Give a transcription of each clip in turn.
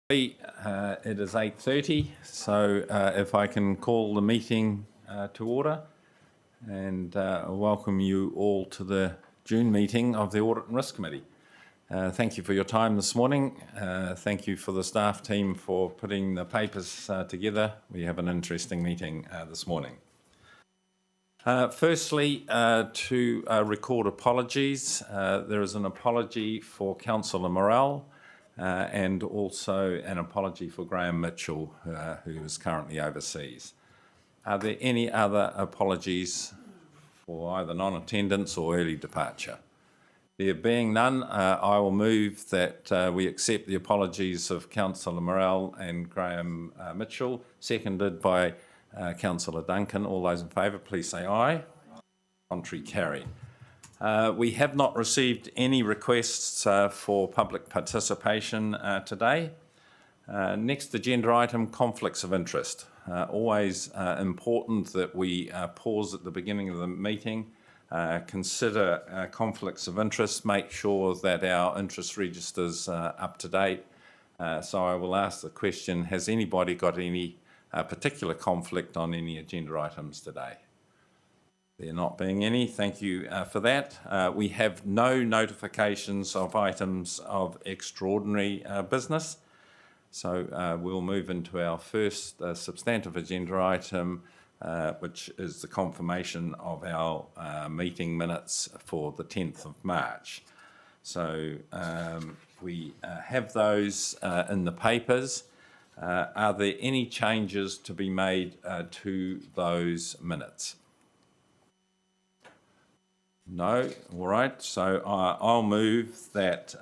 It is 8:30, so if I can call the meeting to order and welcome you all to the June meeting of the Audit and Risk Committee. Thank you for your time this morning. Thank you for the staff team for putting the papers together. We have an interesting meeting this morning. Firstly, to record apologies. There is an apology for Councillor Morrell. And also an apology for Graham Mitchell, who is currently overseas. Are there any other apologies for either non-attendance or early departure? There being none, I will move that we accept the apologies of Councillor Morrell and Graham Mitchell, seconded by Councillor Duncan. All those in favour, please say aye. Contrary, carried. We have not received any requests for public participation today. Next agenda item, conflicts of interest. Always important that we pause at the beginning of the meeting, consider conflicts of interest, make sure that our interest register's up to date. So I will ask the question, has anybody got any particular conflict on any agenda items today? There not being any, thank you for that. We have no notifications of items of extraordinary business. So we'll move into our first substantive agenda item, which is the confirmation of our meeting minutes for the 10th of March. So we have those in the papers. Are there any changes to be made to those minutes? No, all right, so I'll move that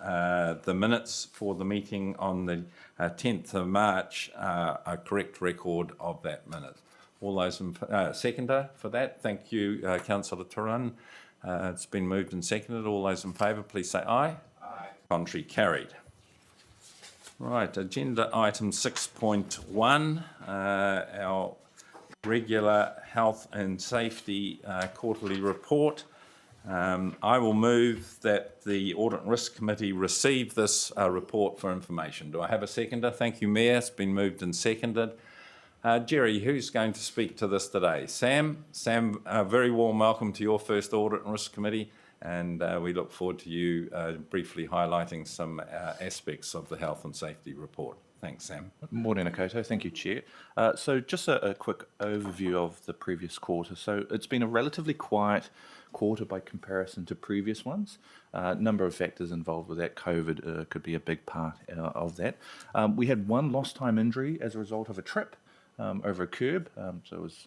the minutes for the meeting on the 10th of March are a correct record of that minute. All those in seconder for that, thank you, Councillor Turan. It's been moved and seconded. All those in favour, please say aye. Aye. Contrary, carried. Right, agenda item 6.1, our regular health and safety quarterly report. I will move that the Audit and Risk Committee receive this report for information. Do I have a seconder? Thank you, Mayor. It's been moved and seconded. Jerry, who's going to speak to this today? Sam? Sam, very warm welcome to your first Audit and Risk Committee, and we look forward to you briefly highlighting some aspects of the health and safety report. Thanks, Sam. Morning, Akoto. Thank you, Chair. So just a quick overview of the previous quarter. So it's been a relatively quiet quarter by comparison to previous ones. A number of factors involved with that. COVID could be a big part of that. We had one lost time injury as a result of a trip over a curb. So it was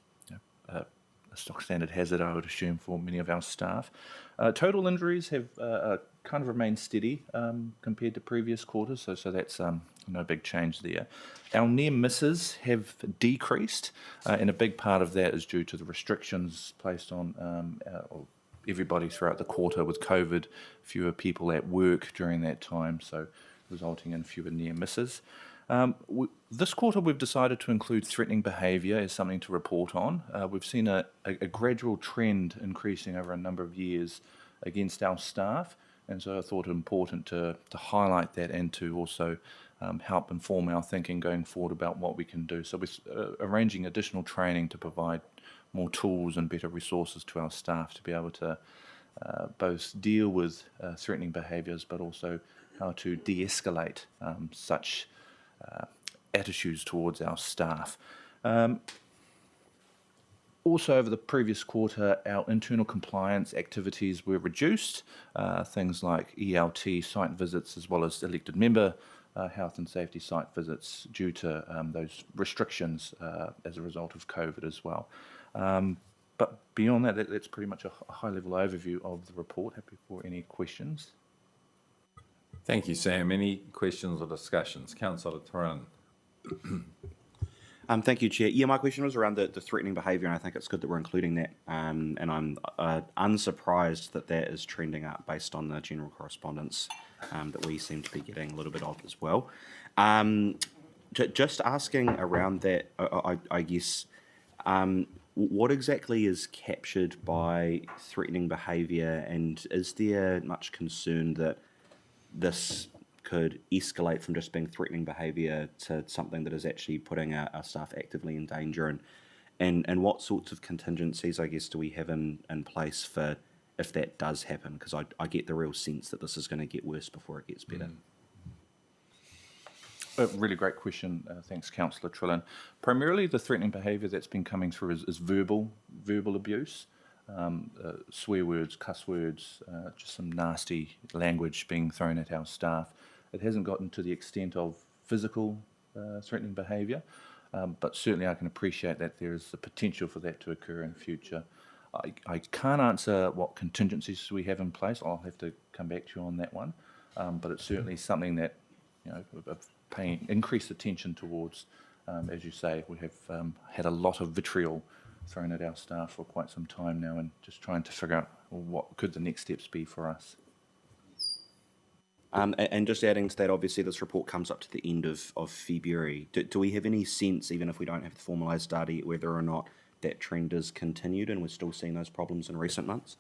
a stock standard hazard, I would assume, for many of our staff. Total injuries have kind of remained steady compared to previous quarters, so that's no big change there. Our near misses have decreased, and a big part of that is due to the restrictions placed on everybody throughout the quarter with COVID, fewer people at work during that time, so resulting in fewer near misses. This quarter we've decided to include threatening behaviour as something to report on. We've seen a gradual trend increasing over a number of years against our staff, and so I thought it important to highlight that and to also help inform our thinking going forward about what we can do. So we're arranging additional training to provide more tools and better resources to our staff to be able to both deal with threatening behaviours, but also how to de-escalate such attitudes towards our staff. Also, over the previous quarter, our internal compliance activities were reduced, things like ELT site visits as well as elected member health and safety site visits due to those restrictions as a result of COVID as well. But beyond that, that's pretty much a high-level overview of the report. Happy for any questions. Thank you, Sam. Any questions or discussions? Councillor Turan. Thank you, Chair. Yeah, my question was around the threatening behaviour, and I think it's good that we're including that. And I'm unsurprised that that is trending up based on the general correspondence that we seem to be getting a little bit of as well. Just asking around that, I guess, what exactly is captured by threatening behaviour, and is there much concern that this could escalate from just being threatening behaviour to something that is actually putting our staff actively in danger, and what sorts of contingencies, I guess, do we have in place for if that does happen? Because I get the real sense that this is going to get worse before it gets better. A really great question. Thanks, Councillor Trillin. Primarily, the threatening behaviour that's been coming through is verbal abuse, swear words, cuss words, just some nasty language being thrown at our staff. It hasn't gotten to the extent of physical threatening behaviour, but certainly I can appreciate that there is the potential for that to occur in future. I can't answer what contingencies we have in place. I'll have to come back to you on that one, but it's certainly something that, of paying increased attention towards. As you say, we have had a lot of vitriol thrown at our staff for quite some time now, and just trying to figure out what could the next steps be for us. And just adding to that, obviously this report comes up to the end of February. Do we have any sense, even if we don't have the formalised data yet, whether or not that trend is continued and we're still seeing those problems in recent months?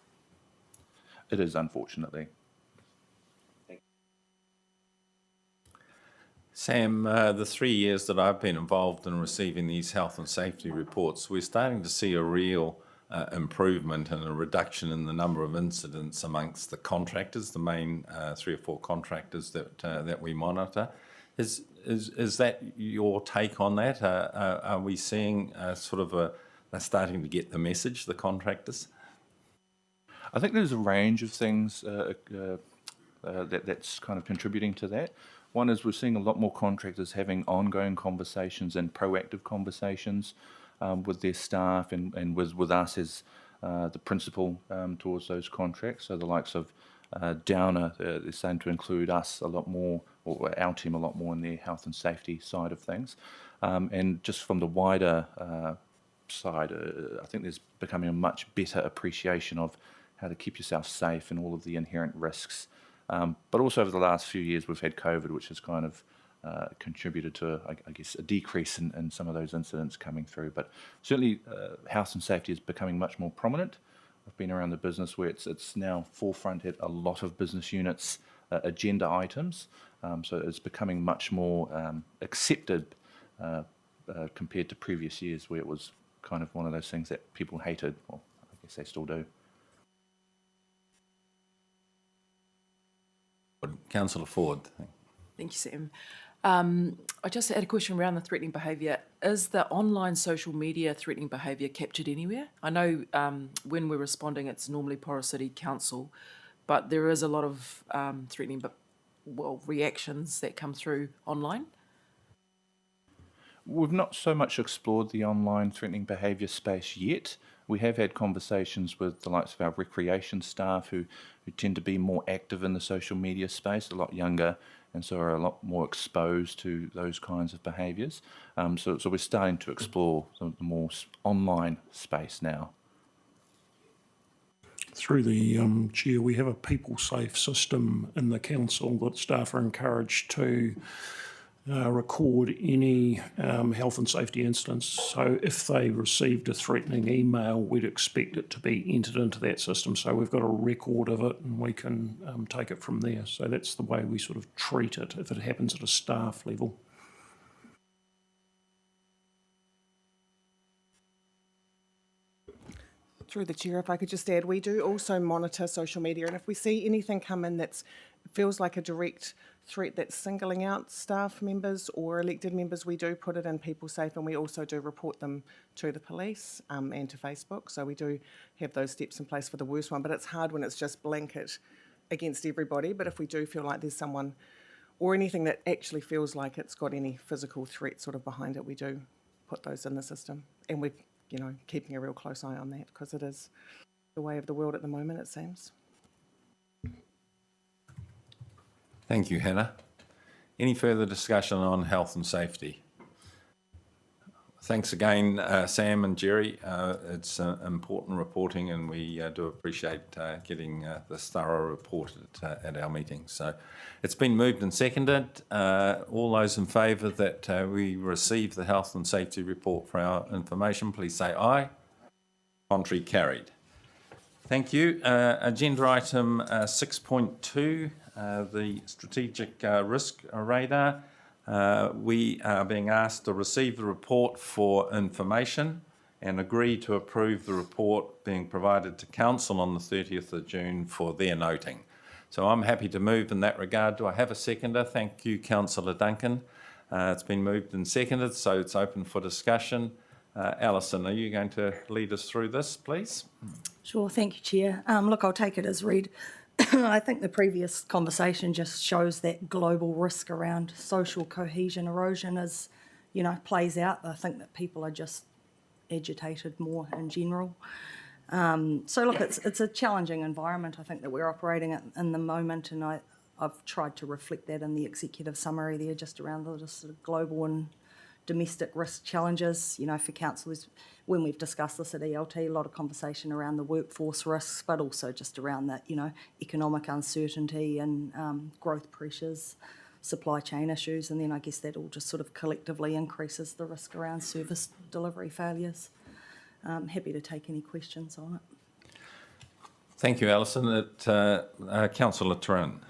It is, unfortunately. Sam, the 3 years that I've been involved in receiving these health and safety reports, we're starting to see a real improvement and a reduction in the number of incidents amongst the contractors, the main 3 or 4 contractors that we monitor. Is that your take on that? Are we seeing they're starting to get the message, the contractors? I think there's a range of things that's kind of contributing to that. One is we're seeing a lot more contractors having ongoing conversations and proactive conversations with their staff and with us as the principal towards those contracts. So the likes of Downer, they're starting to include us a lot more, or our team a lot more in their health and safety side of things. And just from the wider side, I think there's becoming a much better appreciation of how to keep yourself safe and all of the inherent risks. But also over the last few years, we've had COVID, which has kind of contributed to, I guess, a decrease in some of those incidents coming through. But certainly, health and safety is becoming much more prominent. I've been around the business where it's now forefront at a lot of business units' agenda items. So it's becoming much more accepted compared to previous years, where it was kind of one of those things that people hated. Well, I guess they still do. Councillor Ford. Thank you, Sam. I just had a question around the threatening behaviour. Is the online social media threatening behaviour captured anywhere? I know when we're responding, it's normally Porirua City Council, but there is a lot of threatening, reactions that come through online. We've not so much explored the online threatening behaviour space yet. We have had conversations with the likes of our recreation staff who tend to be more active in the social media space, a lot younger, and so are a lot more exposed to those kinds of behaviours. So we're starting to explore some of the more online space now. Through the chair, we have a people safe system in the council that staff are encouraged to record any health and safety incidents. So if they received a threatening email, we'd expect it to be entered into that system. So we've got a record of it and we can take it from there. So that's the way we sort of treat it if it happens at a staff level. Through the chair, if I could just add, we do also monitor social media, and if we see anything come in that feels like a direct threat that's singling out staff members or elected members, we do put it in People Safe, and we also do report them to the police and to Facebook. So we do have those steps in place for the worst one, but it's hard when it's just blanket against everybody. But if we do feel like there's someone or anything that actually feels like it's got any physical threat sort of behind it, we do put those in the system, and we're keeping a real close eye on that because it is the way of the world at the moment, it seems. Thank you, Hannah. Any further discussion on health and safety? Thanks again, Sam and Jerry. It's important reporting, and we do appreciate getting this thorough report at our meetings. So it's been moved and seconded. All those in favour that we receive the health and safety report for our information, please say aye. Contrary, carried. Thank you. Agenda item 6.2. the strategic risk radar. We are being asked to receive the report for information and agree to approve the report being provided to Council on the 30th of June for their noting. So I'm happy to move in that regard. Do I have a seconder? Thank you, Councillor Duncan. It's been moved and seconded, so it's open for discussion. Alison, are you going to lead us through this, please? Sure, thank you, Chair. Look, I'll take it as read. I think the previous conversation just shows that global risk around social cohesion erosion is, plays out. I think that people are just agitated more in general. So look, it's a challenging environment, I think, that we're operating in the moment, and I've tried to reflect that in the executive summary there, just around the sort of global and domestic risk challenges. For councillors, when we've discussed this at ELT, a lot of conversation around the workforce risks, but also just around that, economic uncertainty and growth pressures, supply chain issues, and then I guess that all just sort of collectively increases the risk around service delivery failures. Happy to take any questions on it. Thank you, Alison. Councillor Turin.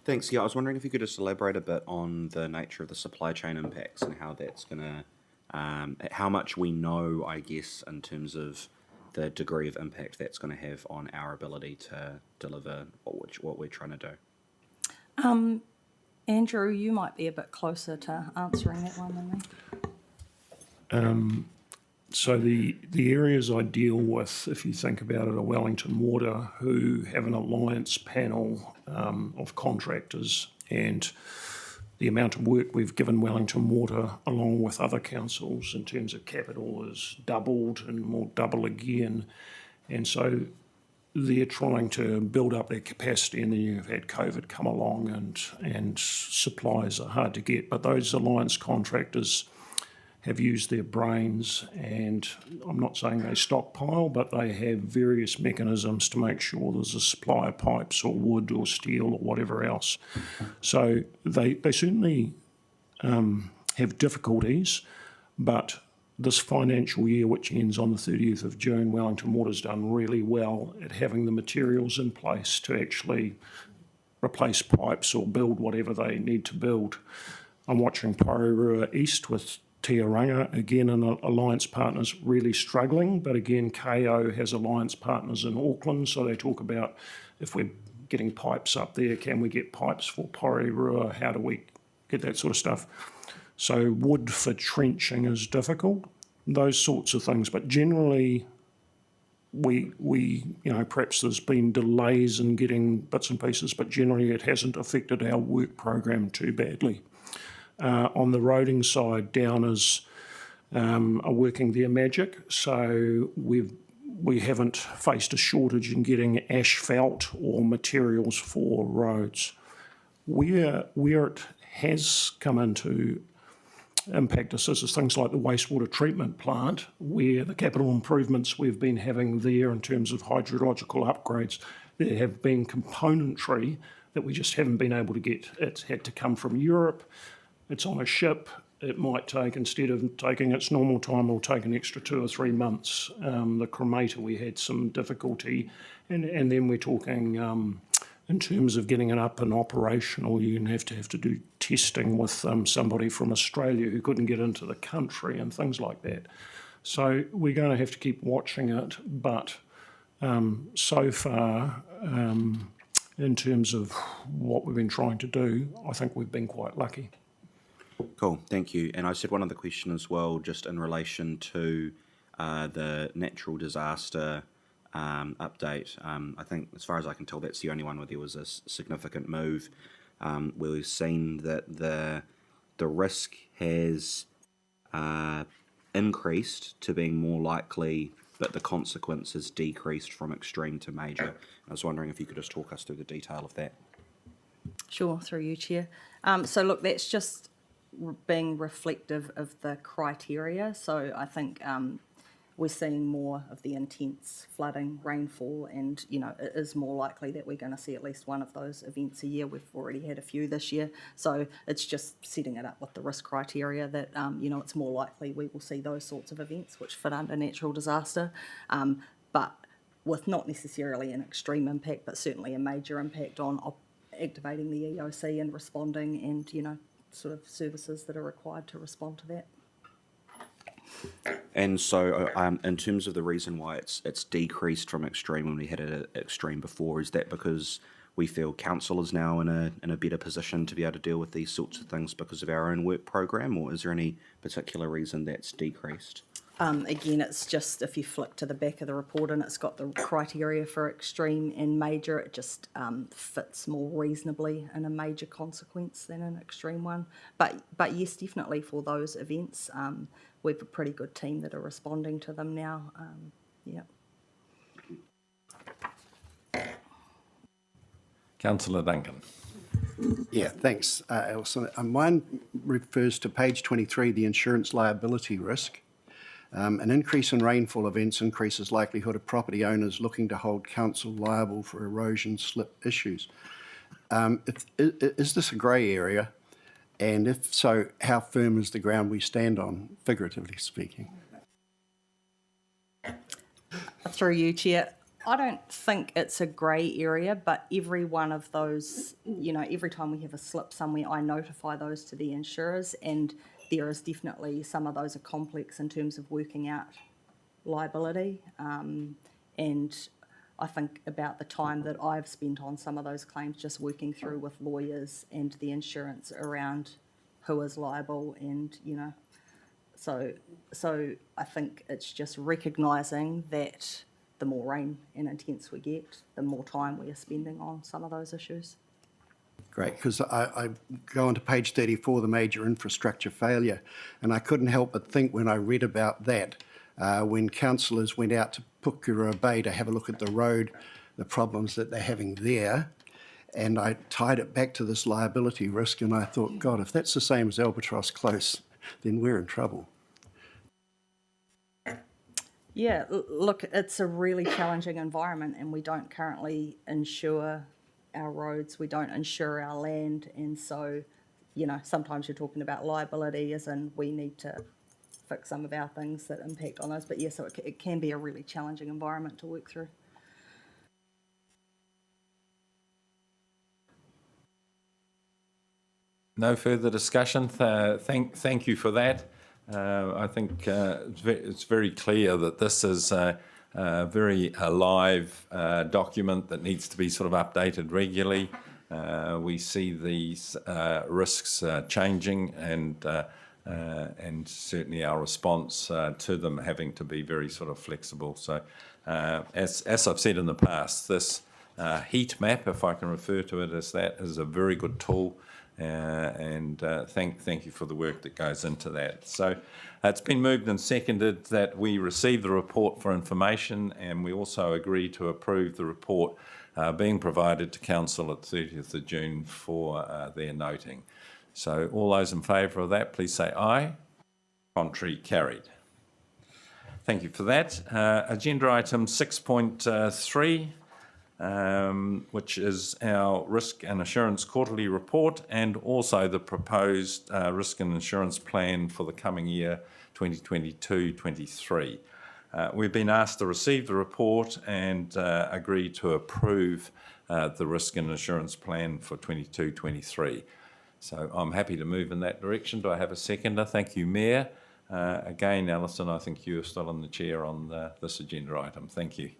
Thanks. Yeah, I was wondering if you could just elaborate a bit on the nature of the supply chain impacts and how that's going to, how much we know, I guess, in terms of the degree of impact that's going to have on our ability to deliver what we're trying to do. Andrew, you might be a bit closer to answering that one than me. So the areas I deal with, if you think about it, are Wellington Water, who have an alliance panel of contractors, and the amount of work we've given Wellington Water, along with other councils, in terms of capital, is doubled and will double again. And so they're trying to build up their capacity, and then you've had COVID come along, and supplies are hard to get. But those alliance contractors have used their brains, and I'm not saying they stockpile, but they have various mechanisms to make sure there's a supply of pipes or wood or steel or whatever else. So they certainly have difficulties, but this financial year, which ends on the 30th of June, Wellington Water's done really well at having the materials in place to actually replace pipes or build whatever they need to build. I'm watching Porirua East with Tiaranga, again, and alliance partners really struggling, but again, KO has alliance partners in Auckland, so they talk about if we're getting pipes up there, can we get pipes for Porirua, how do we get that sort of stuff. So wood for trenching is difficult, those sorts of things, but generally we perhaps there's been delays in getting bits and pieces, but generally it hasn't affected our work program too badly. On the roading side, Downers are working their magic, so we haven't faced a shortage in getting asphalt or materials for roads. Where it has come into impact us is things like the wastewater treatment plant, where the capital improvements we've been having there in terms of hydrological upgrades, there have been componentry that we just haven't been able to get. It's had to come from Europe. It's on a ship. It might take, instead of taking its normal time, it'll take an extra 2 or 3 months. The cremator, we had some difficulty. And then we're talking, in terms of getting it up and operational, you have to do testing with somebody from Australia who couldn't get into the country and things like that. So we're going to have to keep watching it. But so far, in terms of what we've been trying to do, I think we've been quite lucky. Cool, thank you. And I just had one other question as well, just in relation to the natural disaster update. I think, as far as I can tell, that's the only one where there was a significant move, where we've seen that the risk has increased to being more likely, but the consequences decreased from extreme to major. I was wondering if you could just talk us through the detail of that. Sure, through you, Chair. So look, that's just being reflective of the criteria. So I think we're seeing more of the intense flooding, rainfall, and it is more likely that we're going to see at least one of those events a year. We've already had a few this year, so it's just setting it up with the risk criteria that it's more likely we will see those sorts of events which fit under natural disaster. But with not necessarily an extreme impact, but certainly a major impact on activating the EOC and responding, and, you know, sort of services that are required to respond to that. And so, in terms of the reason why it's decreased from extreme when we had it at extreme before, is that because we feel council is now in a better position to be able to deal with these sorts of things because of our own work program, or is there any particular reason that's decreased? Again, it's just if you flick to the back of the report and it's got the criteria for extreme and major, it just fits more reasonably in a major consequence than an extreme one. But yes, definitely for those events, we have a pretty good team that are responding to them now. Yeah. Councillor Duncan. Yeah, thanks, Alison. Mine refers to page 23, the insurance liability risk. An increase in rainfall events increases likelihood of property owners looking to hold council liable for erosion slip issues. Is this a grey area? And if so, how firm is the ground we stand on, figuratively speaking? Through you, Chair. I don't think it's a grey area, but every one of those, you know, every time we have a slip somewhere, I notify those to the insurers, and there is definitely some of those are complex in terms of working out liability. And I think about the time that I've spent on some of those claims just working through with lawyers and the insurance around who is liable, and, you know, so I think it's just recognising that the more rain and intense we get, the more time we are spending on some of those issues. Great, because I go on to page 34, the major infrastructure failure, and I couldn't help but think when I read about that, when councillors went out to Porirua Bay to have a look at the road, the problems that they're having there, and I tied it back to this liability risk, and I thought, God, if that's the same as Albatross Close, then we're in trouble. Yeah, look, it's a really challenging environment, and we don't currently insure our roads, we don't insure our land, and so, you know, sometimes you're talking about liability as in we need to fix some of our things that impact on us, but yeah, so it can be a really challenging environment to work through. No further discussion. Thank you for that. I think it's very clear that this is a very alive document that needs to be sort of updated regularly. We see these risks changing, and certainly our response to them having to be very sort of flexible. So, as I've said in the past, this heat map, if I can refer to it as that, is a very good tool. And thank you for the work that goes into that. So it's been moved and seconded that we receive the report for information, and we also agree to approve the report being provided to Council at 30th of June for their noting. So all those in favour of that, please say aye. Contrary, carried. Thank you for that. Agenda item 6.3. Which is our Risk and Assurance Quarterly Report, and also the proposed Risk and Insurance Plan for the coming year 2022-23. We've been asked to receive the report and agree to approve the Risk and Insurance Plan for 22-23. So I'm happy to move in that direction. Do I have a seconder? Thank you, Mayor. Again, Alison, I think you are still in the chair on this agenda item. Thank you.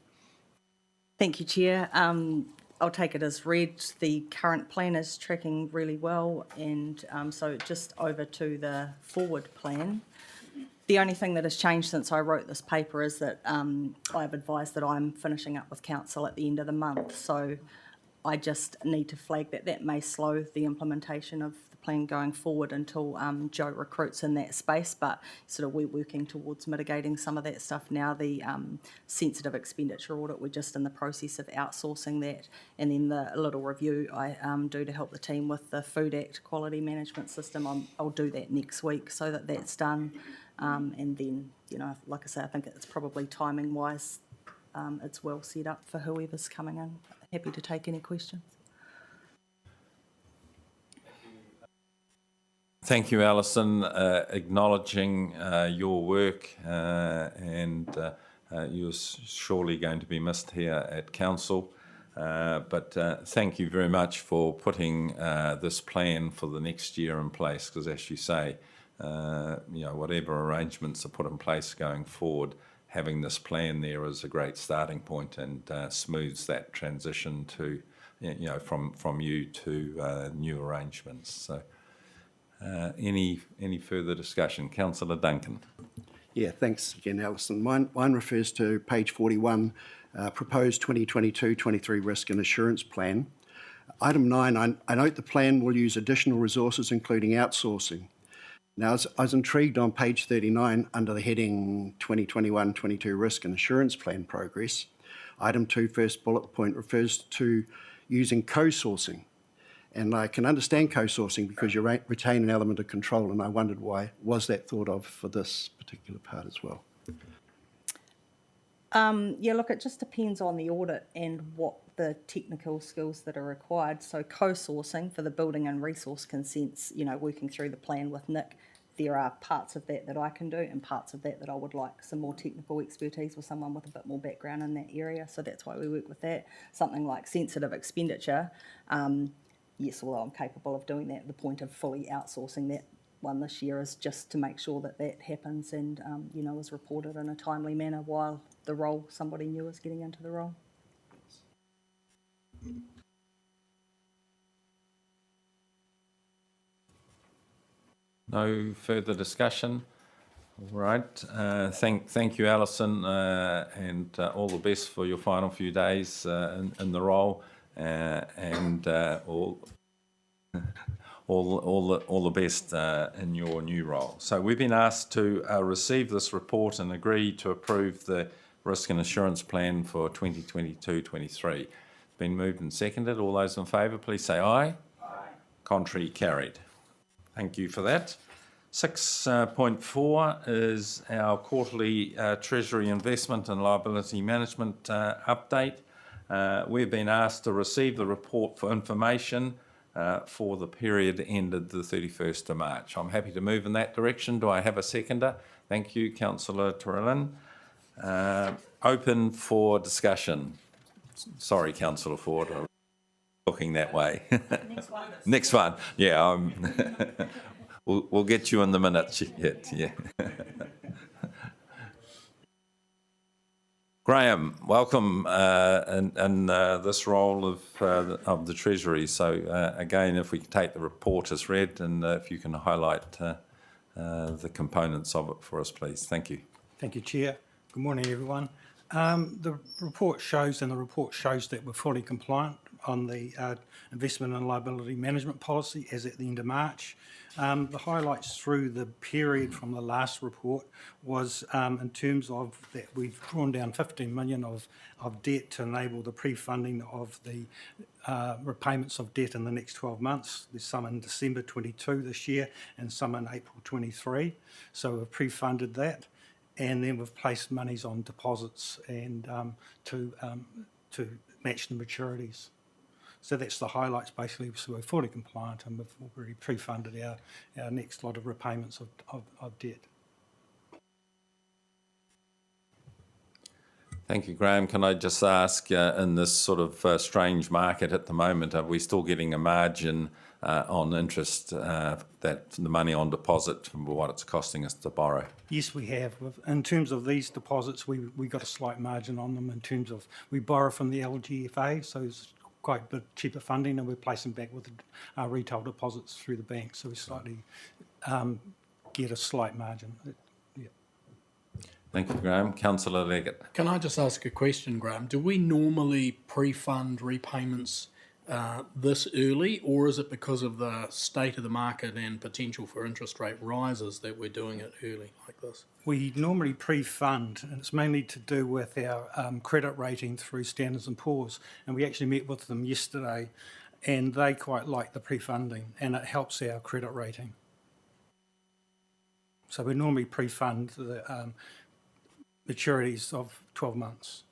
Thank you, Chair. I'll take it as read. The current plan is tracking really well, and so just over to the forward plan. The only thing that has changed since I wrote this paper is that I've advised that I'm finishing up with Council at the end of the month, so I just need to flag that that may slow the implementation of the plan going forward until Joe recruits in that space, but sort of we're working towards mitigating some of that stuff now. The sensitive expenditure audit, we're just in the process of outsourcing that, and then the little review I do to help the team with the Food Act quality management system, I'll do that next week so that that's done, and then, you know, like I say, I think it's probably timing wise it's well set up for whoever's coming in. Happy to take any questions. Thank you, Alison, acknowledging your work and You're surely going to be missed here at council. But thank you very much for putting this plan for the next year in place, because as you say, whatever arrangements are put in place going forward, having this plan there is a great starting point and smooths that transition to, from you to new arrangements. So any further discussion? Councillor Duncan. Yeah, thanks again, Alison. Mine refers to page 41, proposed 2022-23 risk and assurance plan. Item 9, I note the plan will use additional resources, including outsourcing. Now, I was intrigued on page 39 under the heading 2021-22 risk and assurance plan progress. Item 2, first bullet point, refers to using co-sourcing. And I can understand co-sourcing because you retain an element of control, and I wondered why was that thought of for this particular part as well? Yeah, look, it just depends on the audit and what the technical skills that are required. So co-sourcing for the building and resource consents, working through the plan with Nick, there are parts of that I can do and parts of that I would like some more technical expertise with someone with a bit more background in that area. So that's why we work with that. Something like sensitive expenditure, yes, although I'm capable of doing that, the point of fully outsourcing that one this year is just to make sure that happens and, is reported in a timely manner while somebody new is getting into the role. No further discussion. All right. Thank you, Alison, and all the best for your final few days in the role, and all the best in your new role. So we've been asked to receive this report and agree to approve the risk and assurance plan for 2022-23. Been moved and seconded. All those in favour, please say aye. Aye. Contrary, carried. Thank you for that. 6.4 is our quarterly Treasury investment and liability management update. We've been asked to receive the report for information for the period ended the 31st of March. I'm happy to move in that direction. Do I have a seconder? Thank you, Councillor Torellin. Open for discussion. Sorry, Councillor Ford, I'm looking that way. Next one. Yeah, we'll get you in the minutes yet. Yeah. Graham, welcome in this role of the Treasury. So again, if we can take the report as read and if you can highlight the components of it for us, please. Thank you. Thank you, Chair. Good morning, everyone. The report shows that we're fully compliant on the investment and liability management policy as at the end of March. The highlights through the period from the last report was in terms of that we've drawn down 15 million of debt to enable the pre-funding of the repayments of debt in the next 12 months. There's some in December 22 this year and some in April 23. So we've pre-funded that. And then we've placed monies on deposits and to match the maturities. So that's the highlights basically. So we're fully compliant and we've already pre-funded our next lot of repayments of debt. Thank you, Graham. Can I just ask, in this sort of strange market at the moment, are we still getting a margin on interest, that the money on deposit from what it's costing us to borrow? Yes, we have. In terms of these deposits, we got a slight margin on them in terms of we borrow from the LGFA, so it's quite a bit cheaper funding, and we place them back with our retail deposits through the bank, so we slightly get a slight margin. Yeah. Thank you, Graham. Councillor Leggett. Can I just ask a question, Graham? Do we normally pre-fund repayments this early, or is it because of the state of the market and potential for interest rate rises that we're doing it early like this? We normally pre-fund, and it's mainly to do with our credit rating through Standards & Poor's, and we actually met with them yesterday, and they quite like the pre-funding, and it helps our credit rating. So we normally pre-fund the maturities of 12 months.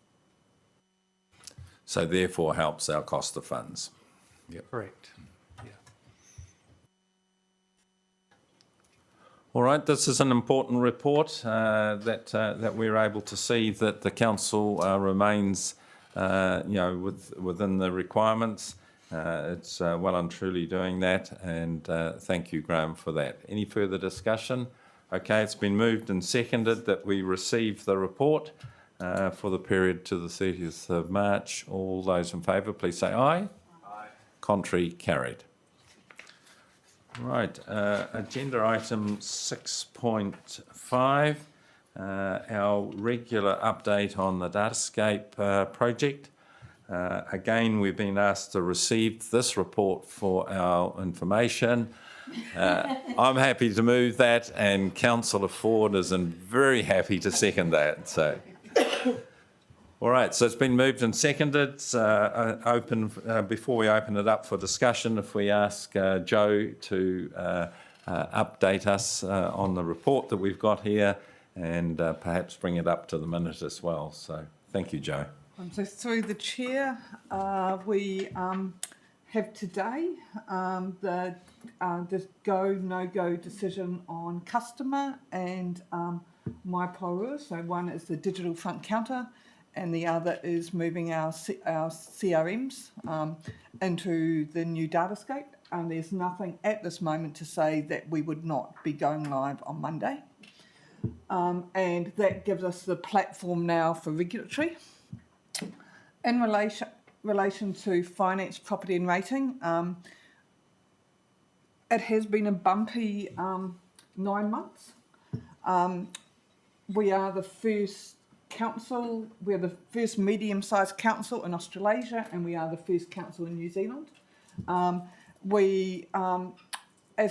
So therefore helps our cost of funds. Yep. Correct. Yeah. All right, this is an important report that we're able to see that the council remains, within the requirements. It's well and truly doing that, and thank you, Graham, for that. Any further discussion? Okay, it's been moved and seconded that we receive the report for the period to the 30th of March. All those in favour, please say aye. Aye. Contrary, carried. Right, agenda item 6.5, our regular update on the Datascape project. Again, we've been asked to receive this report for our information. I'm happy to move that, and Councillor Ford is very happy to second that. So, all right, so it's been moved and seconded. Before we open it up for discussion, if we ask Joe to update us on the report that we've got here, and perhaps bring it up to the minute as well. So, thank you, Joe. So through the chair, we have today the go, no-go decision on customer and My Porirua. So one is the digital front counter, and the other is moving our CRMs into the new Datascape. There's nothing at this moment to say that we would not be going live on Monday. And that gives us the platform now for regulatory. In relation to finance, property and rating, it has been a bumpy 9 months. We are the first council, we're the first medium-sized council in Australasia, and we are the first council in New Zealand. As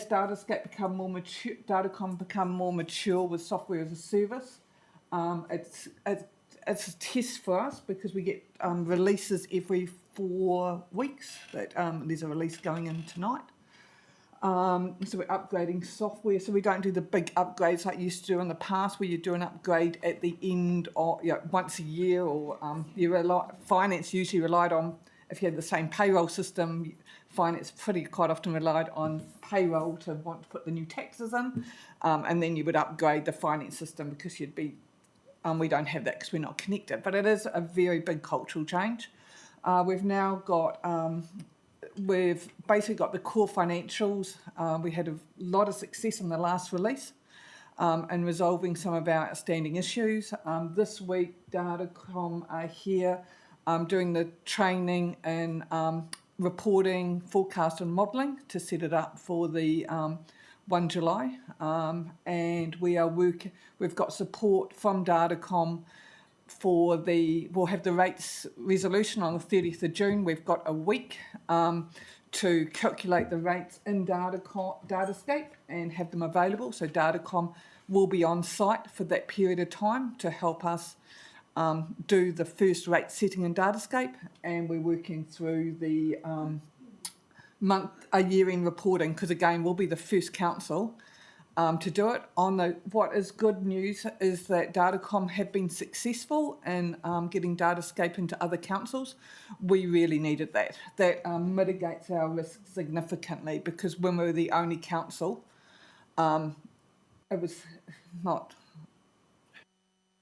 Datascape become more mature, Datacom become more mature with software as a service, it's a test for us because we get releases every 4 weeks. There's a release going in tonight. So we're upgrading software. So we don't do the big upgrades like you used to do in the past, where you do an upgrade at the end of once a year, or finance usually relied on, if you had the same payroll system, finance quite often relied on payroll to want to put the new taxes in, and then you would upgrade the finance system because you'd be. We don't have that because we're not connected, but it is a very big cultural change. We've now got. We've basically got the core financials. We had a lot of success in the last release in resolving some of our outstanding issues. This week, Datacom are here doing the training and reporting, forecast and modelling to set it up for the 1 July. And we've got support from Datacom we'll have the rates resolution on the 30th of June. We've got a week to calculate the rates in Datascape and have them available. So Datacom will be on site for that period of time to help us do the first rate setting in Datascape, and we're working through the year-end reporting, because again, we'll be the first council to do it. What is good news is that Datacom have been successful in getting Datascape into other councils. We really needed that. That mitigates our risk significantly, because when we were the only council, it was not.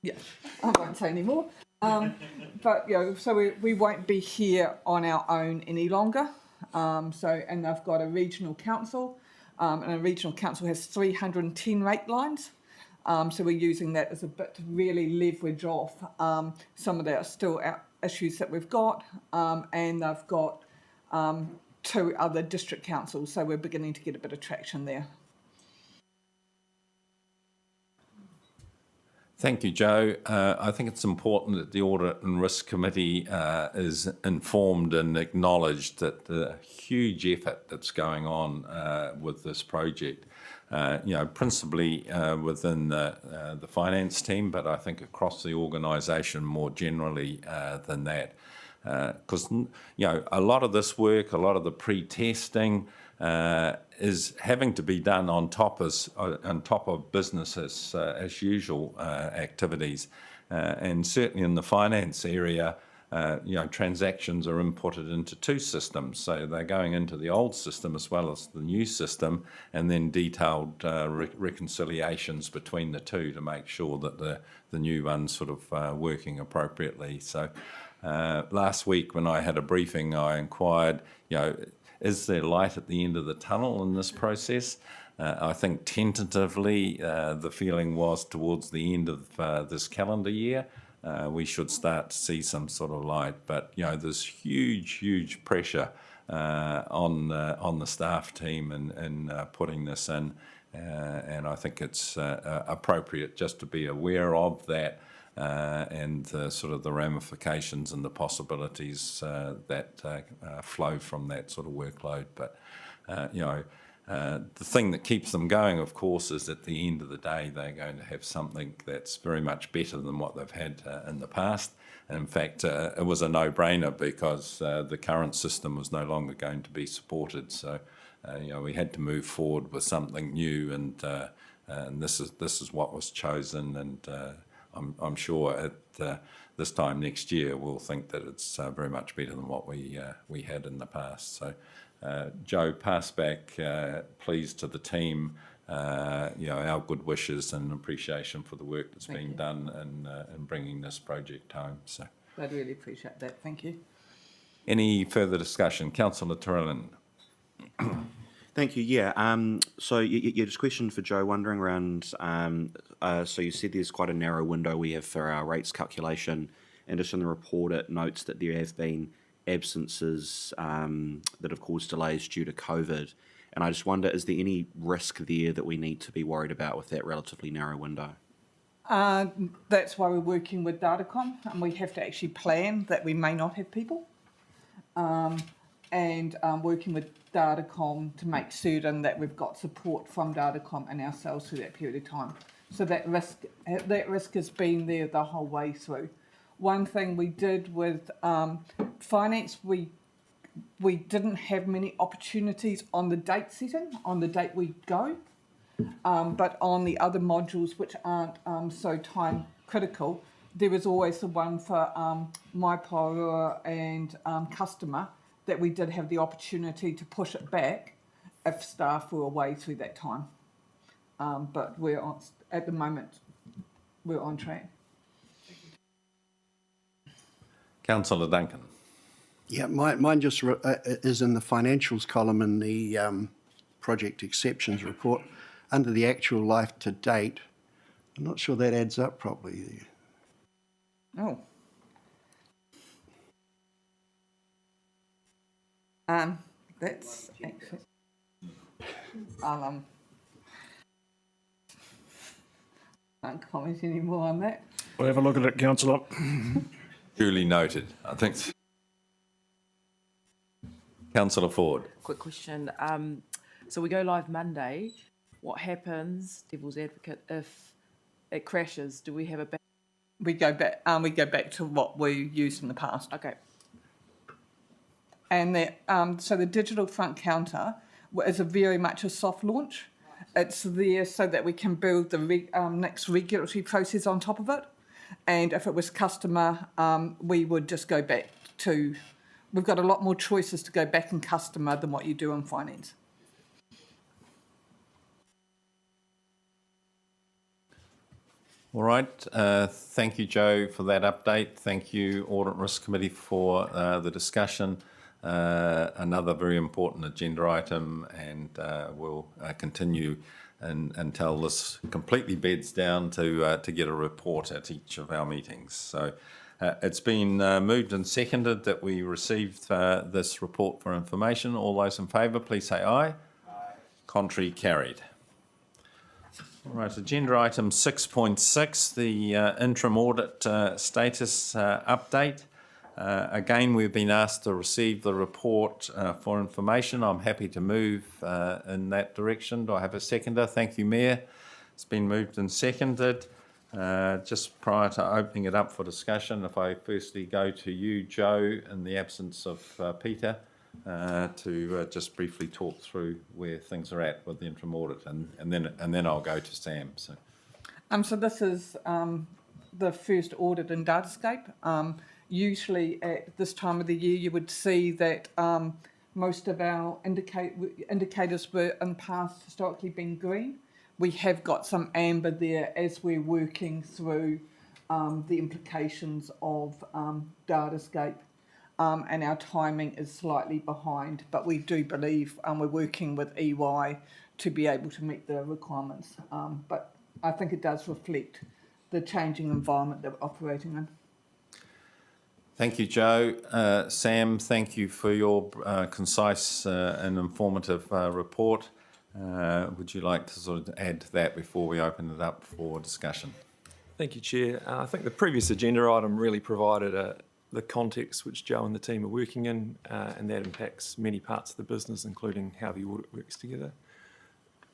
Yeah, I won't say any more. But so we won't be here on our own any longer. And they've got a regional council. And a regional council has 310 rate lines. So we're using that as a bit to really leverage off some of the issues that we've got. And they've got 2 other district councils, so we're beginning to get a bit of traction there. Thank you, Joe. I think it's important that the Audit and Risk Committee is informed and acknowledged that the huge effort that's going on with this project, principally within the finance team, but I think across the organisation more generally than that. Because, a lot of this work, a lot of the pre-testing, is having to be done on top of business as usual activities, and certainly in the finance area, transactions are inputted into two systems. So they're going into the old system as well as the new system, and then detailed reconciliations between the two to make sure that the new one's sort of working appropriately. So last week when I had a briefing, I inquired, is there light at the end of the tunnel in this process? I think tentatively the feeling was towards the end of this calendar year, we should start to see some sort of light. But, there's huge pressure on the staff team in putting this in. And I think it's appropriate just to be aware of that and sort of the ramifications and the possibilities that flow from that sort of workload. But, the thing that keeps them going, of course, is at the end of the day, they're going to have something that's very much better than what they've had in the past. And in fact, it was a no-brainer because the current system was no longer going to be supported. So, we had to move forward with something new, and this is what was chosen. And I'm sure at this time next year, we'll think that it's very much better than what we had in the past. So. Joe, pass back, please, to the team, our good wishes and appreciation for the work that's been done in bringing this project home. So, I'd really appreciate that. Thank you. Any further discussion? Councillor Turlin. Thank you. Yeah. So you just question for Joe, wondering around. So you said there's quite a narrow window we have for our rates calculation, and just in the report it notes that there have been absences that have caused delays due to COVID. And I just wonder, is there any risk there that we need to be worried about with that relatively narrow window? That's why we're working with Datacom, and we have to actually plan that we may not have people. And working with Datacom to make certain that we've got support from Datacom and ourselves through that period of time. So that risk has been there the whole way through. One thing we did with finance, we didn't have many opportunities on the date setting, on the date we go, but on the other modules which aren't so time critical, there was always the one for my Porirua and customer that we did have the opportunity to push it back if staff were away through that time. But at the moment, we're on track. Councillor Duncan. Yeah, mine just is in the financials column in the project exceptions report under the actual life to date. I'm not sure that adds up properly there. Oh. That's actually. Can't comment any more on that. We'll have a look at it, councillor. Duly noted, I think. Councillor Ford. Quick question. So we go live Monday. What happens, devil's advocate, if it crashes? Do we have a back? We go back to what we used in the past. Okay. And so the digital front counter is very much a soft launch. It's there so that we can build the next regulatory process on top of it. And if it was customer, we would just go back to. We've got a lot more choices to go back in customer than what you do in finance. All right. Thank you, Joe, for that update. Thank you, Audit Risk Committee, for the discussion. Another very important agenda item, and we'll continue until this completely beds down to get a report at each of our meetings. So it's been moved and seconded that we receive this report for information. All those in favour, please say aye. Aye. Contrary, carried. All right, agenda item 6.6, the interim audit status update. Again, we've been asked to receive the report for information. I'm happy to move in that direction. Do I have a seconder? Thank you, Mayor. It's been moved and seconded. Just prior to opening it up for discussion, if I firstly go to you, Joe, in the absence of Peter, to just briefly talk through where things are at with the interim audit, and then I'll go to Sam. So this is the first audit in Datascape. usually at this time of the year you would see that most of our indicators were in the past historically been green. We have got some amber there as we're working through the implications of Datascape, and our timing is slightly behind, but we do believe we're working with EY to be able to meet the requirements. But I think it does reflect the changing environment that we're operating in. Thank you, Joe. Sam, thank you for your concise and informative report. Would you like to sort of add to that before we open it up for discussion? Thank you, Chair. I think the previous agenda item really provided the context which Joe and the team are working in, and that impacts many parts of the business, including how the audit works together.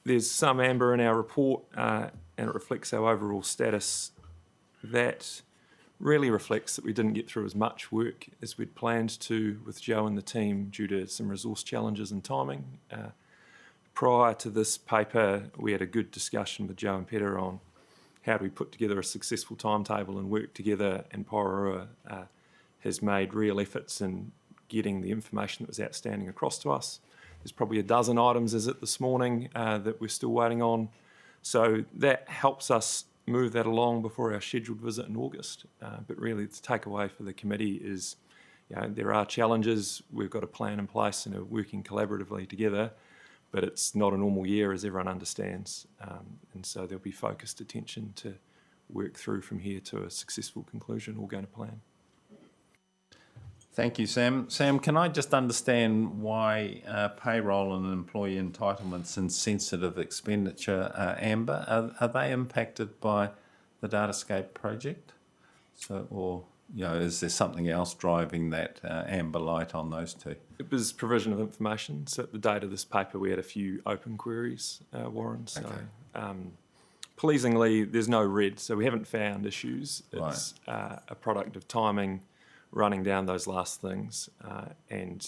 There's some amber in our report, and it reflects our overall status. That really reflects that we didn't get through as much work as we'd planned to with Joe and the team due to some resource challenges and timing. Prior to this paper, we had a good discussion with Joe and Peter on how do we put together a successful timetable and work together, and Porirua has made real efforts in getting the information that was outstanding across to us. There's probably a dozen items as it this morning that we're still waiting on. So that helps us move that along before our scheduled visit in August. But really the takeaway for the committee is, there are challenges. We've got a plan in place and are working collaboratively together, but it's not a normal year, as everyone understands. And so there'll be focused attention to work through from here to a successful conclusion, all going to plan. Thank you, Sam. Sam, can I just understand why payroll and employee entitlements and sensitive expenditure are amber? Are they impacted by the Datascape project? So, or is there something else driving that amber light on those two? It was provision of information. So at the date of this paper, we had a few open queries, Warren. So pleasingly, there's no red. So we haven't found issues. It's a product of timing, running down those last things, and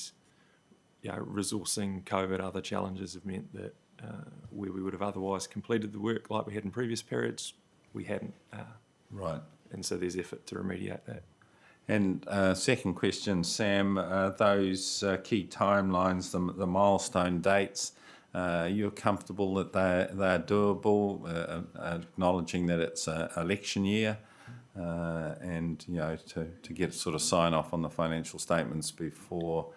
resourcing, COVID, other challenges have meant that where we would have otherwise completed the work like we had in previous periods, we hadn't. Right. And so there's effort to remediate that. And second question, Sam, those key timelines, the milestone dates, you're comfortable that they're doable, acknowledging that it's an election year, and to get sort of sign off on the financial statements before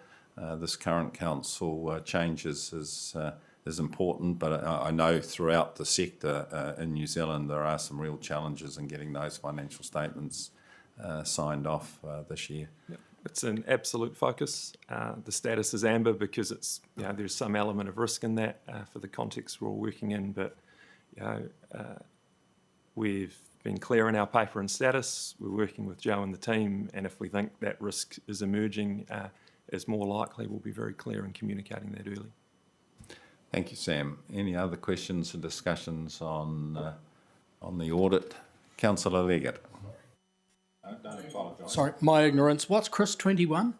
this current council changes is important. But I know throughout the sector in New Zealand there are some real challenges in getting those financial statements signed off this year. Yep. It's an absolute focus. The status is amber because it's there's some element of risk in that for the context we're all working in, but we've been clear in our paper and status. We're working with Joe and the team, and if we think that risk is emerging as more likely, we'll be very clear in communicating that early. Thank you, Sam. Any other questions or discussions on the audit? Councillor Leggett. Don't apologise. Sorry, my ignorance. What's CRIS 21?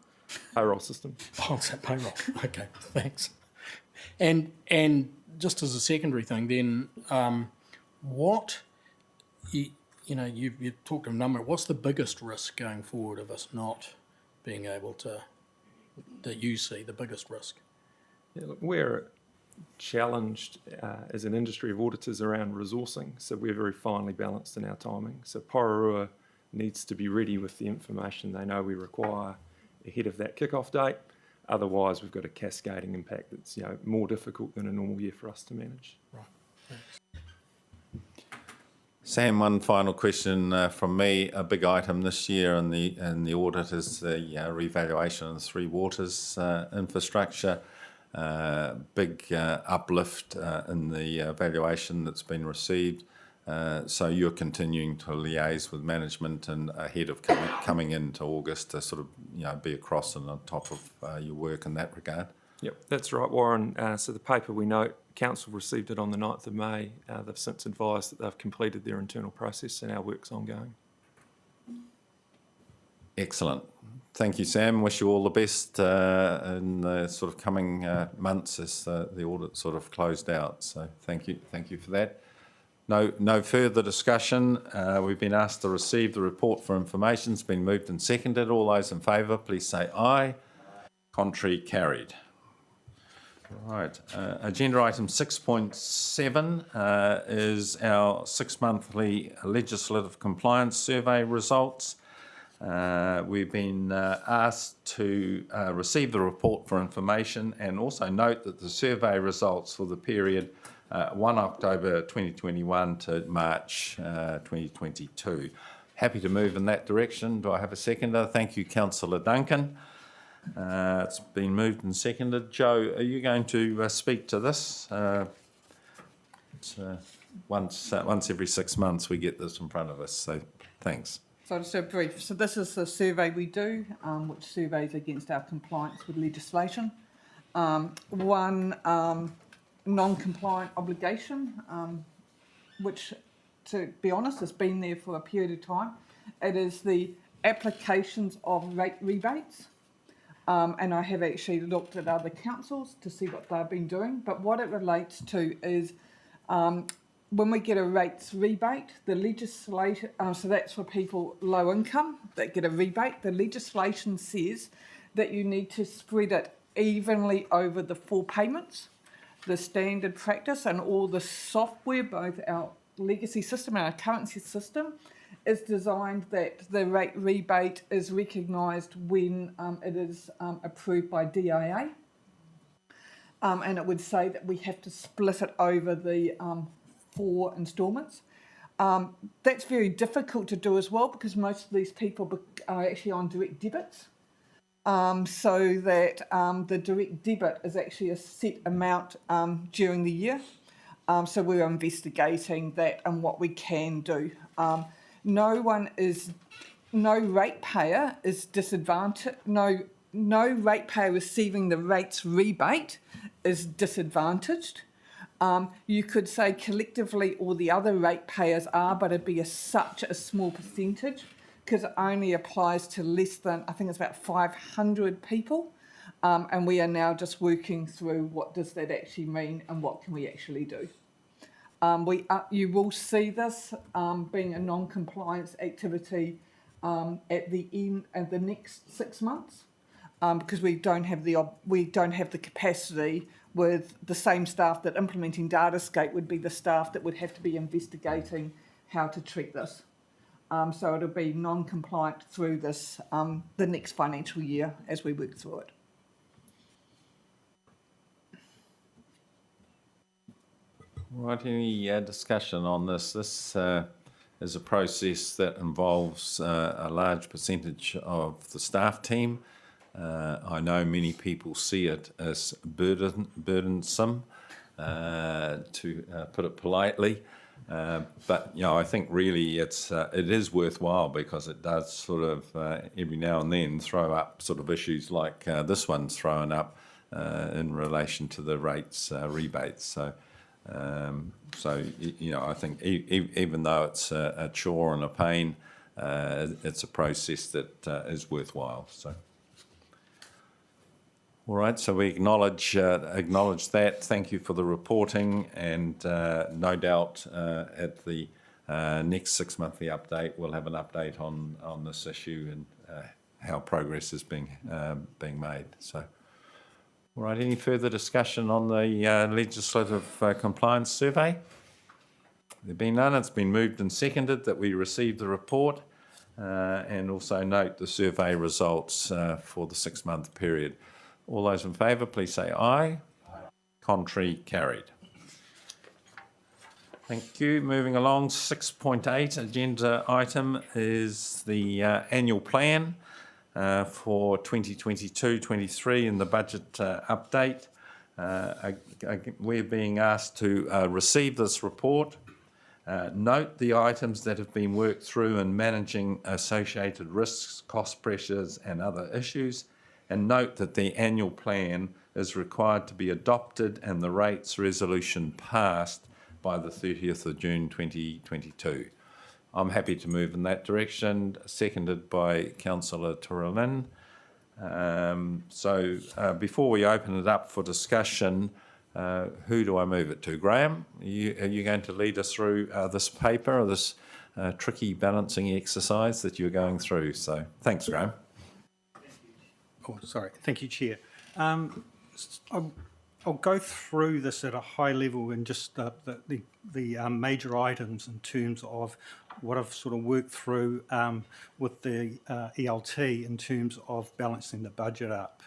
Payroll system. Oh, it's that payroll. Okay, thanks. And just as a secondary thing, then, what you've talked a number. What's the biggest risk going forward of us not being able to? That you see the biggest risk? Yeah, look, we're challenged as an industry of auditors around resourcing, so we're very finely balanced in our timing. So Porirua needs to be ready with the information they know we require ahead of that kick-off date. Otherwise, we've got a cascading impact that's more difficult than a normal year for us to manage. Right. Thanks. Sam, one final question from me. A big item this year in the audit is the revaluation of the Three Waters infrastructure. Big uplift in the valuation that's been received. So you're continuing to liaise with management and ahead of coming into August to sort of be across and on top of your work in that regard. Yep, that's right, Warren. So the paper we note, Council received it on the 9th of May. They've since advised that they've completed their internal process and our work's ongoing. Excellent. Thank you, Sam. Wish you all the best in the sort of coming months as the audit sort of closed out. So thank you for that. No further discussion. We've been asked to receive the report for information. It's been moved and seconded. All those in favour, please say aye. Contrary, carried. Right. Agenda item 6.7 is our 6-monthly legislative compliance survey results. We've been asked to receive the report for information and also note that the survey results for the period 1 October 2021 to March 2022. Happy to move in that direction. Do I have a seconder? Thank you, Councillor Duncan. It's been moved and seconded. Joe, are you going to speak to this? Once every 6 months we get this in front of us, so thanks. So just a brief. So this is a survey we do, which surveys against our compliance with legislation. One non-compliant obligation, which, to be honest, has been there for a period of time. It is the applications of rate rebates. And I have actually looked at other councils to see what they've been doing. But what it relates to is when we get a rates rebate, the legislation, so that's for people low income that get a rebate, the legislation says that you need to spread it evenly over the 4 payments. The standard practice and all the software, both our legacy system and our currency system, is designed that the rate rebate is recognised when it is approved by DIA. And it would say that we have to split it over the 4 instalments. That's very difficult to do as well because most of these people are actually on direct debits. So that the direct debit is actually a set amount during the year. So we're investigating that and what we can do. No ratepayer is disadvantaged. No ratepayer receiving the rates rebate is disadvantaged. You could say collectively all the other ratepayers are, but it'd be such a small percentage because it only applies to less than, I think it's about 500 people. And we are now just working through what does that actually mean and what can we actually do. You will see this being a non-compliance activity at the end of the next 6 months because we don't have the capacity with the same staff that implementing Datascape would be the staff that would have to be investigating how to treat this. So it'll be non-compliant through this the next financial year as we work through it. Right, any discussion on this? This is a process that involves a large percentage of the staff team. I know many people see it as burdensome, to put it politely. But I think really it is worthwhile because it does sort of every now and then throw up sort of issues like this one's thrown up in relation to the rates rebates. So I think even though it's a chore and a pain, it's a process that is worthwhile. So. All right, so we acknowledge that. Thank you for the reporting, and no doubt at the next 6-monthly update, we'll have an update on this issue and how progress is being made. So, all right, any further discussion on the legislative compliance survey? There being none, it's been moved and seconded that we receive the report and also note the survey results for the 6-month period. All those in favour, please say aye. Contrary, carried. Thank you. Moving along, 6.8 agenda item is the annual plan for 2022-23 in the budget update. We're being asked to receive this report, note the items that have been worked through in managing associated risks, cost pressures and other issues, and note that the annual plan is required to be adopted and the rates resolution passed by the 30th of June 2022. I'm happy to move in that direction, seconded by Councillor Turalin. So before we open it up for discussion, Who do I move it to? Graham, are you going to lead us through this paper, or this tricky balancing exercise that you're going through? So thanks, Graham. Oh, sorry. Thank you, Chair. I'll go through this at a high level and just the major items in terms of what I've sort of worked through with the ELT in terms of balancing the budget up.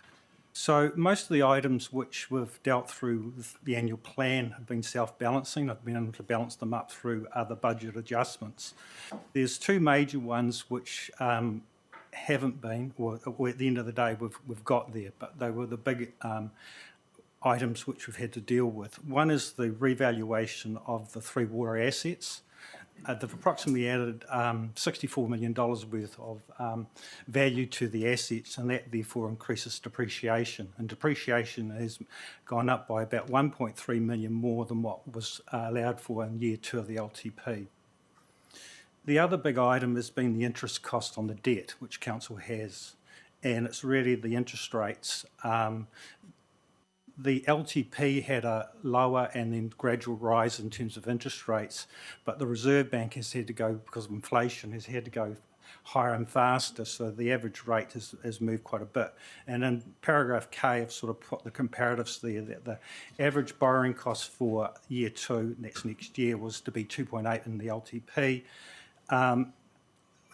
So most of the items which we've dealt through with the annual plan have been self-balancing. I've been able to balance them up through other budget adjustments. There's two major ones which haven't been, or at the end of the day we've got there, but they were the big items which we've had to deal with. One is the revaluation of the three water assets. They've approximately added $64 million worth of value to the assets, and that therefore increases depreciation. And depreciation has gone up by about 1.3 million more than what was allowed for in year 2 of the LTP. The other big item has been the interest cost on the debt, which Council has, and it's really the interest rates. The LTP had a lower and then gradual rise in terms of interest rates, but the Reserve Bank has had to go, because of inflation, has had to go higher and faster, so the average rate has moved quite a bit. And in paragraph K, I've sort of put the comparatives there, that the average borrowing cost for year 2, that's next year, was to be 2.8 in the LTP.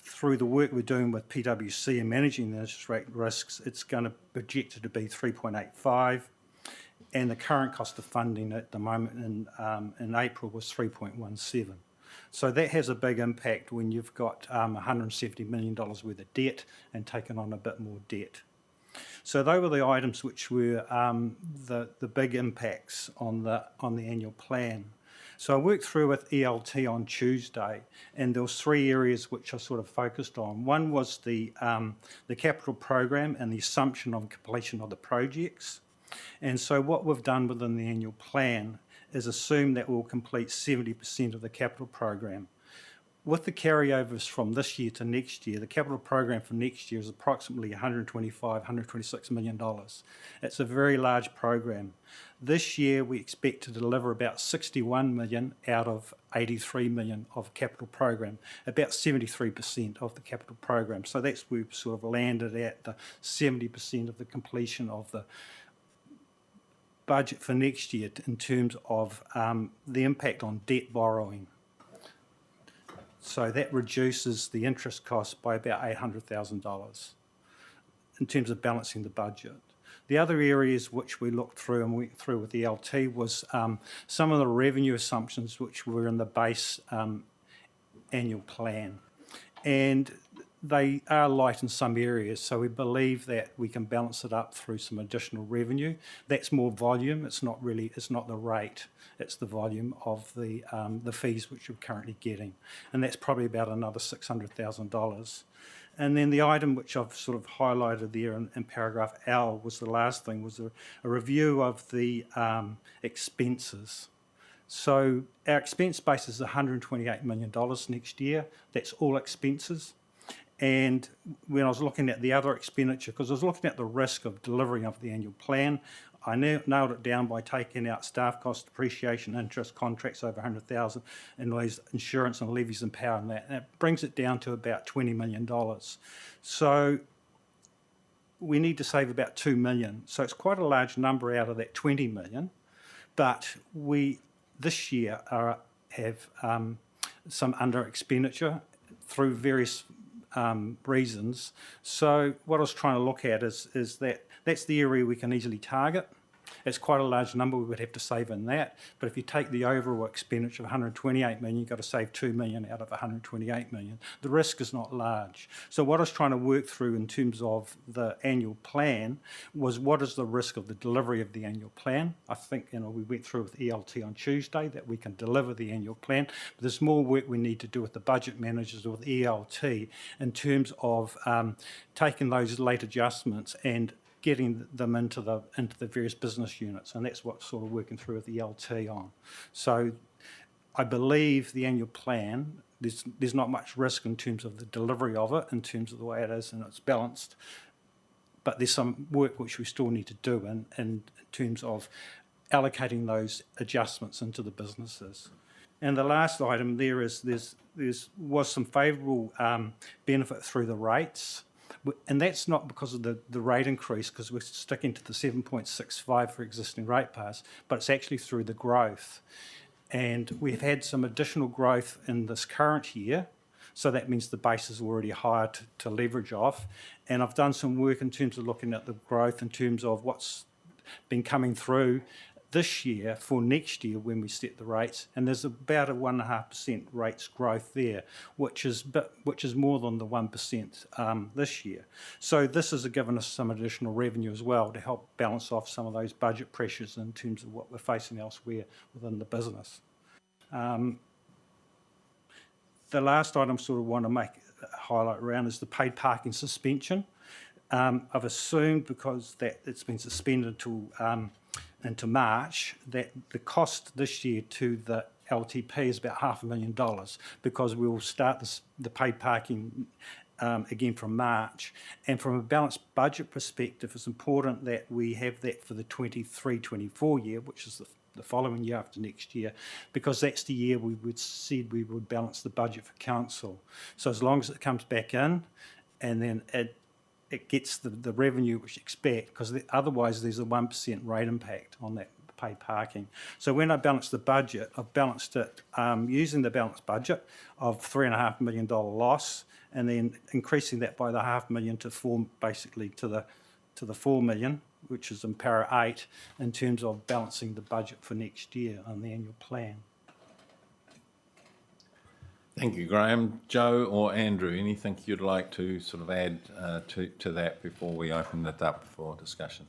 Through the work we're doing with PwC and managing the interest rate risks, it's going to be projected to be 3.85. And the current cost of funding at the moment in April was 3.17. So that has a big impact when you've got $170 million worth of debt and taken on a bit more debt. So they were the items which were the big impacts on the annual plan. So I worked through with ELT on Tuesday, and there was 3 areas which I sort of focused on. One was the capital program and the assumption of completion of the projects. And so what we've done within the annual plan is assume that we'll complete 70% of the capital program. With the carryovers from this year to next year, the capital program for next year is approximately $126 million. It's a very large program. This year we expect to deliver about 61 million out of 83 million of capital program, about 73% of the capital program. So that's where we've sort of landed at the 70% of the completion of the budget for next year in terms of the impact on debt borrowing. So that reduces the interest cost by about $800,000 in terms of balancing the budget. The other areas which we looked through and went through with the LT was some of the revenue assumptions which were in the base annual plan. And they are light in some areas, so we believe that we can balance it up through some additional revenue. That's more volume. It's not the rate. It's the volume of the fees which we're currently getting, and that's probably about another $600,000. And then the item which I've sort of highlighted there in paragraph L was the last thing, was a review of the expenses. So our expense base is $128 million next year. That's all expenses. And when I was looking at the other expenditure, because I was looking at the risk of delivery of the annual plan, I nailed it down by taking out staff cost, depreciation, interest, contracts over 100,000, and these insurance and levies and power and that. And it brings it down to about $20 million. So we need to save about $2 million. So it's quite a large number out of that $20 million. But we, this year, have some under expenditure through various reasons. So what I was trying to look at is that that's the area we can easily target. It's quite a large number we would have to save in that, but if you take the overall expenditure of 128 million, you've got to save 2 million out of 128 million. The risk is not large. So what I was trying to work through in terms of the annual plan was what is the risk of the delivery of the annual plan. I think we went through with ELT on Tuesday that we can deliver the annual plan, but there's more work we need to do with the budget managers or with ELT in terms of taking those late adjustments and getting them into the various business units, and that's what sort of working through with the LT on. So I believe the annual plan, there's not much risk in terms of the delivery of it, in terms of the way it is and it's balanced, but there's some work which we still need to do in terms of allocating those adjustments into the businesses. And the last item there is was some favourable benefit through the rates, and that's not because of the rate increase, because we're sticking to the 7.65 for existing ratepayers, but it's actually through the growth. And we've had some additional growth in this current year, so that means the base is already higher to leverage off. And I've done some work in terms of looking at the growth in terms of what's been coming through this year for next year when we set the rates, and there's about a 1.5% rates growth there, which is more than the 1% this year. So this has given us some additional revenue as well to help balance off some of those budget pressures in terms of what we're facing elsewhere within the business. The last item sort of want to make a highlight around is the paid parking suspension. I've assumed because that it's been suspended into March, that the cost this year to the LTP is about $500,000, because we will start the paid parking again from March. And from a balanced budget perspective, it's important that we have that for the 23-24 year, which is the following year after next year, because that's the year we said we would balance the budget for council. So as long as it comes back in, and then it gets the revenue which you expect, because otherwise there's a 1% rate impact on that paid parking. So when I balance the budget, I've balanced it using the balanced budget of $3.5 million loss, and then increasing that by the $500,000 to the $4 million, which is in para 8, in terms of balancing the budget for next year on the annual plan. Thank you, Graham. Joe or Andrew, anything you'd like to sort of add to that before we open it up for discussion?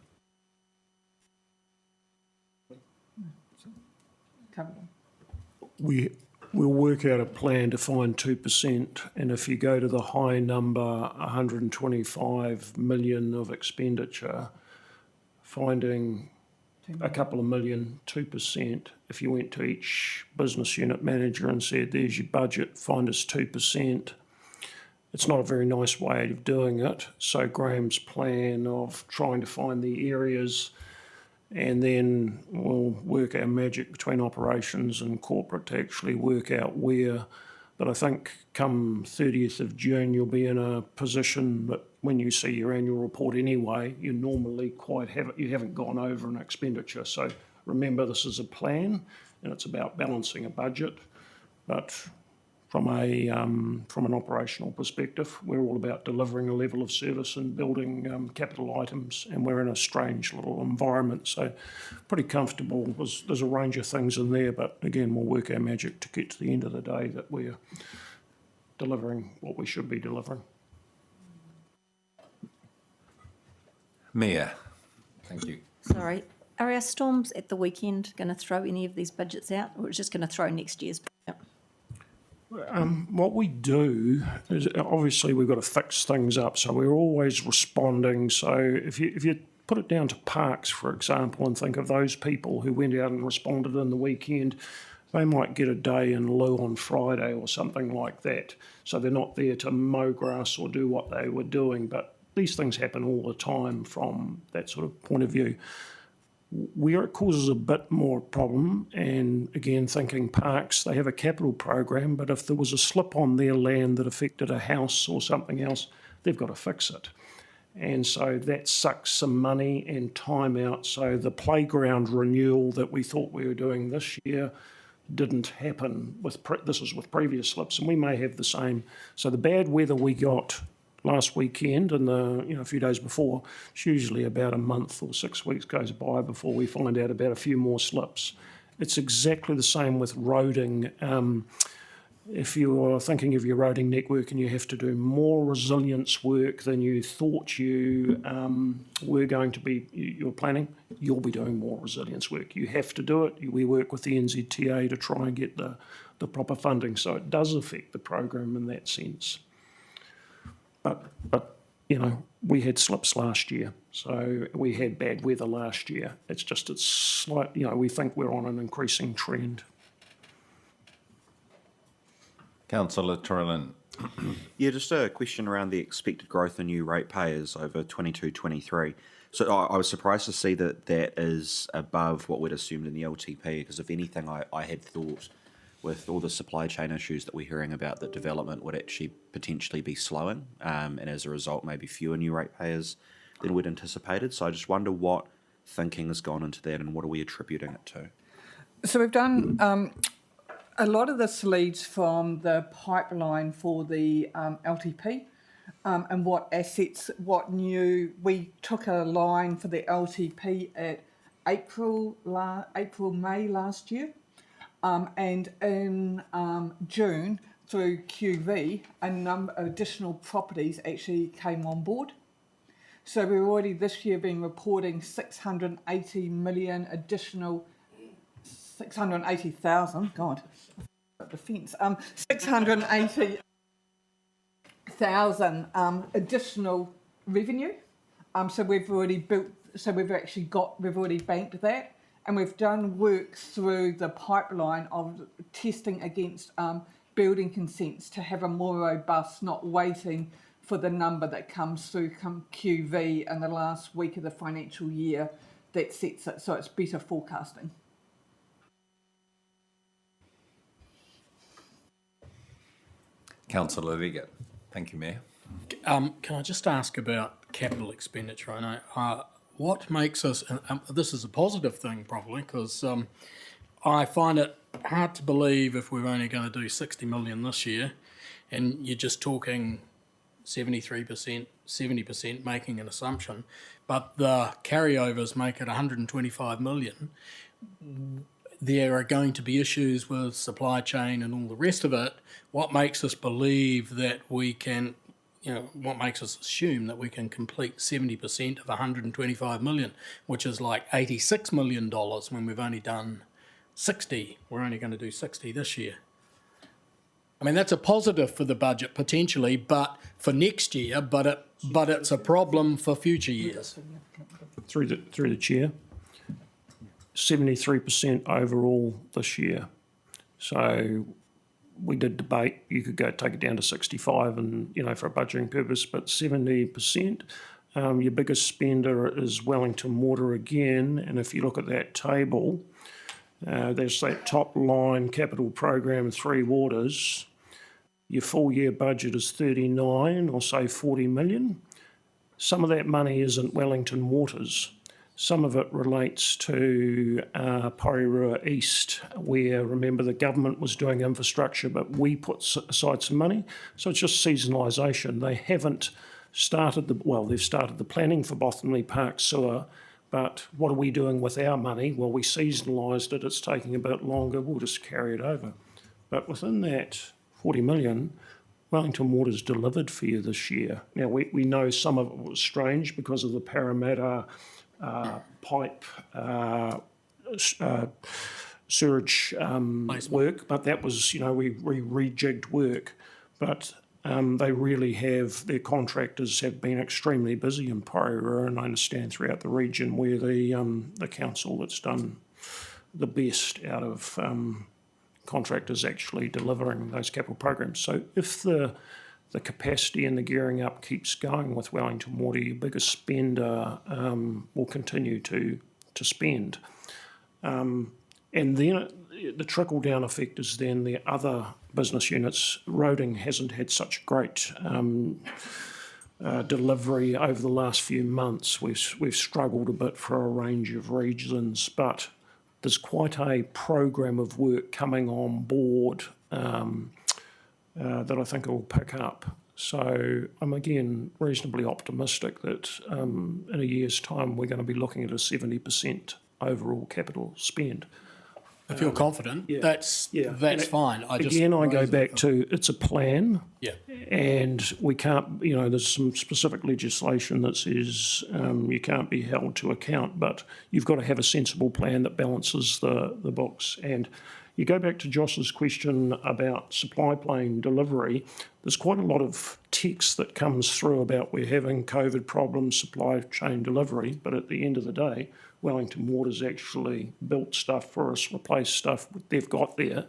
We'll work out a plan to find 2%, and if you go to the high number, 125 million of expenditure, finding a couple of million, 2%. If you went to each business unit manager and said, there's your budget, find us 2%, it's not a very nice way of doing it. So Graham's plan of trying to find the areas, and then we'll work our magic between operations and corporate to actually work out where. But I think come 30th of June, you'll be in a position that when you see your annual report anyway, you normally you haven't gone over an expenditure. So remember, this is a plan, and it's about balancing a budget. But from an operational perspective, we're all about delivering a level of service and building capital items, and we're in a strange little environment. So pretty comfortable. There's a range of things in there, but again, we'll work our magic to get to the end of the day that we're delivering what we should be delivering. Mia, thank you. Sorry, are our storms at the weekend going to throw any of these budgets out, or it's just going to throw next year's budget out? What we do is, obviously we've got to fix things up, so we're always responding. So if you put it down to parks, for example, and think of those people who went out and responded in the weekend, they might get a day in lieu on Friday or something like that. So they're not there to mow grass or do what they were doing, but these things happen all the time from that sort of point of view. Where it causes a bit more problem, and again thinking parks, they have a capital program, but if there was a slip on their land that affected a house or something else, they've got to fix it. And so that sucks some money and time out. So the playground renewal that we thought we were doing this year didn't happen. This is with previous slips, and we may have the same. So the bad weather we got last weekend and a few days before, it's usually about a month or 6 weeks goes by before we find out about a few more slips. It's exactly the same with roading. If you're thinking of your roading network and you have to do more resilience work than you thought you were going to be, you're planning, you'll be doing more resilience work. You have to do it. We work with the NZTA to try and get the proper funding. So it does affect the program in that sense. But we had slips last year, so we had bad weather last year. It's slight, we think we're on an increasing trend. Councillor Torelin. Yeah, just a question around the expected growth in new ratepayers over 22-23. So I was surprised to see that that is above what we'd assumed in the LTP, because if anything, I had thought with all the supply chain issues that we're hearing about, that development would actually potentially be slowing, and as a result, maybe fewer new ratepayers than we'd anticipated. So I just wonder what thinking has gone into that and what are we attributing it to? So we've done a lot of this leads from the pipeline for the LTP, and what assets, we took a line for the LTP at May last year, and in June through QV, a number of additional properties actually came on board. So we've already this year been reporting 680 million additional, 680,000, God, defence, 680,000 additional revenue. So we've already we've already banked that, and we've done work through the pipeline of testing against building consents to have a more robust, not waiting for the number that comes through QV in the last week of the financial year that sets it, so it's better forecasting. Councillor Leggett. Thank you, Mayor. Can I just ask about capital expenditure? I know what makes us, this is a positive thing probably, because I find it hard to believe if we're only going to do 60 million this year, and you're just talking 73%, 70% making an assumption, but the carryovers make it 125 million. There are going to be issues with supply chain and all the rest of it. What makes us believe that we can, what makes us assume that we can complete 70% of 125 million, which is like $86 million when we've only done 60. We're only going to do 60 this year. I mean, that's a positive for the budget potentially, but for next year, but it's a problem for future years. Through the chair, 73% overall this year. So we did debate, you could go take it down to 65 and, for a budgeting purpose, but 70%. Your biggest spender is Wellington Water again, and if you look at that table, there's that top line capital program, 3 waters. Your full year budget is 39 or say 40 million. Some of that money isn't Wellington Waters. Some of it relates to Porirua East, where, remember, the government was doing infrastructure, but we put aside some money. So it's just seasonalisation. They haven't started they've started the planning for Bothamley Park Sewer, but what are we doing with our money? Well, we seasonalised it. It's taking a bit longer. We'll just carry it over. But within that 40 million, Wellington Water's delivered for you this year. Now, we know some of it was strange because of the Parramatta pipe sewerage work, but that was, we rejigged work. But they really have, their contractors have been extremely busy in Porirua, and I understand throughout the region we're the council that's done the best out of contractors actually delivering those capital programs. So if the capacity and the gearing up keeps going with Wellington Water, your biggest spender will continue to spend. And then the trickle-down effect is then the other business units. Roading hasn't had such great delivery over the last few months. We've struggled a bit for a range of reasons, but there's quite a program of work coming on board that I think it will pick up. So I'm again reasonably optimistic that in a year's time we're going to be looking at a 70% overall capital spend. If you're confident, yeah. that's fine. I go back to it's a plan. Yeah. And we can't, there's some specific legislation that says you can't be held to account, but you've got to have a sensible plan that balances the books. And you go back to Josh's question about supply chain delivery, there's quite a lot of text that comes through about we're having COVID problems, supply chain delivery, but at the end of the day, Wellington Water's actually built stuff for us, replaced stuff they've got there.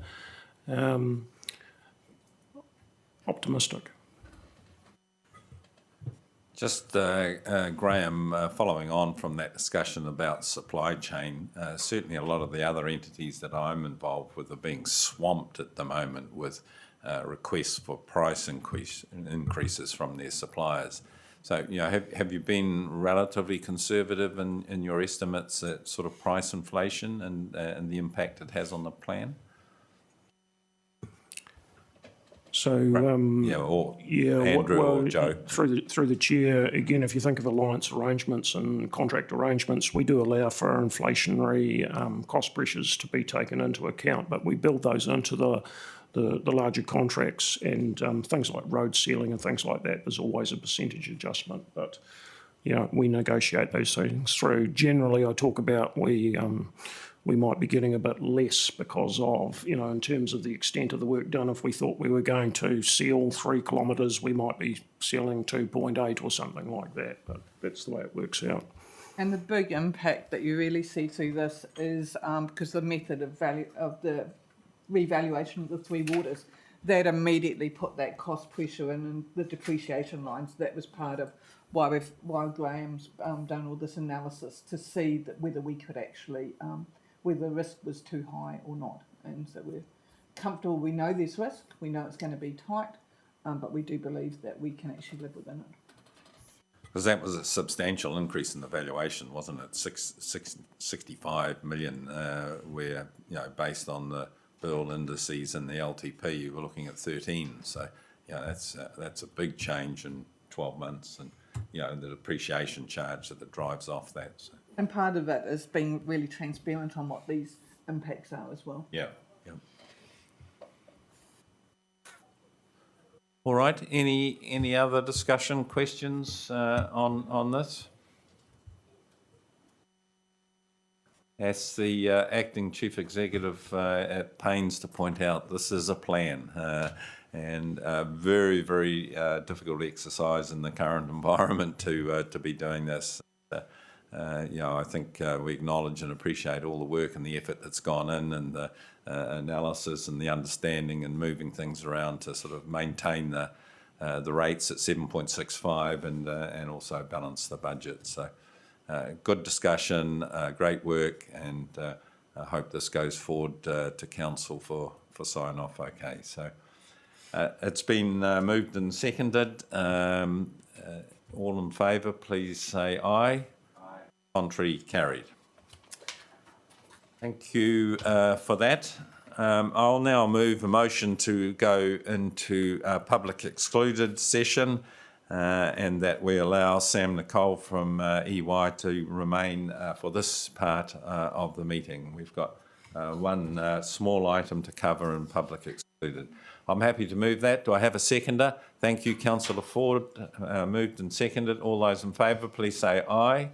optimistic. Just, Graham, following on from that discussion about supply chain, certainly a lot of the other entities that I'm involved with are being swamped at the moment with requests for price increases from their suppliers. So, have you been relatively conservative in your estimates at sort of price inflation and the impact it has on the plan? So, Andrew or Joe. Through the chair, again, if you think of alliance arrangements and contract arrangements, we do allow for inflationary cost pressures to be taken into account, but we build those into the larger contracts, and things like road sealing and things like that, there's always a percentage adjustment, but we negotiate those things through. Generally, I talk about we might be getting a bit less because of, in terms of the extent of the work done. If we thought we were going to seal 3 kilometres, we might be sealing 2.8 or something like that, but that's the way it works out. And the big impact that you really see through this is because the method of the revaluation of the 3 waters, that immediately put that cost pressure in the depreciation lines. That was part of why Graham's done all this analysis to see that whether we could actually whether the risk was too high or not. And so we're comfortable, we know there's risk, we know it's going to be tight, but we do believe that we can actually live within it. Because that was a substantial increase in the valuation, wasn't it? 65 million, where, based on the Bill indices and the LTP, you were looking at 13. So, that's a big change in 12 months, and, the depreciation charge that drives off that. So. And part of it is being really transparent on what these impacts are as well. Yeah. All right. Any other discussion, questions on this? As the acting chief executive at pains to point out, this is a plan, and a very, very difficult exercise in the current environment to be doing this. I think we acknowledge and appreciate all the work and the effort that's gone in, and the analysis and the understanding and moving things around to sort of maintain the rates at 7.65 and also balance the budget. So good discussion, great work, and I hope this goes forward to council for sign off. Okay, so it's been moved and seconded. All in favour, please say aye. Contrary, carried. Thank you for that. I'll now move a motion to go into a public excluded session, and that we allow Sam Nicole from EY to remain for this part of the meeting. We've got one small item to cover in public excluded. I'm happy to move that. Do I have a seconder? Thank you, Councillor Ford. Moved and seconded. All those in favour, please say aye.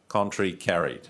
Contrary, carried.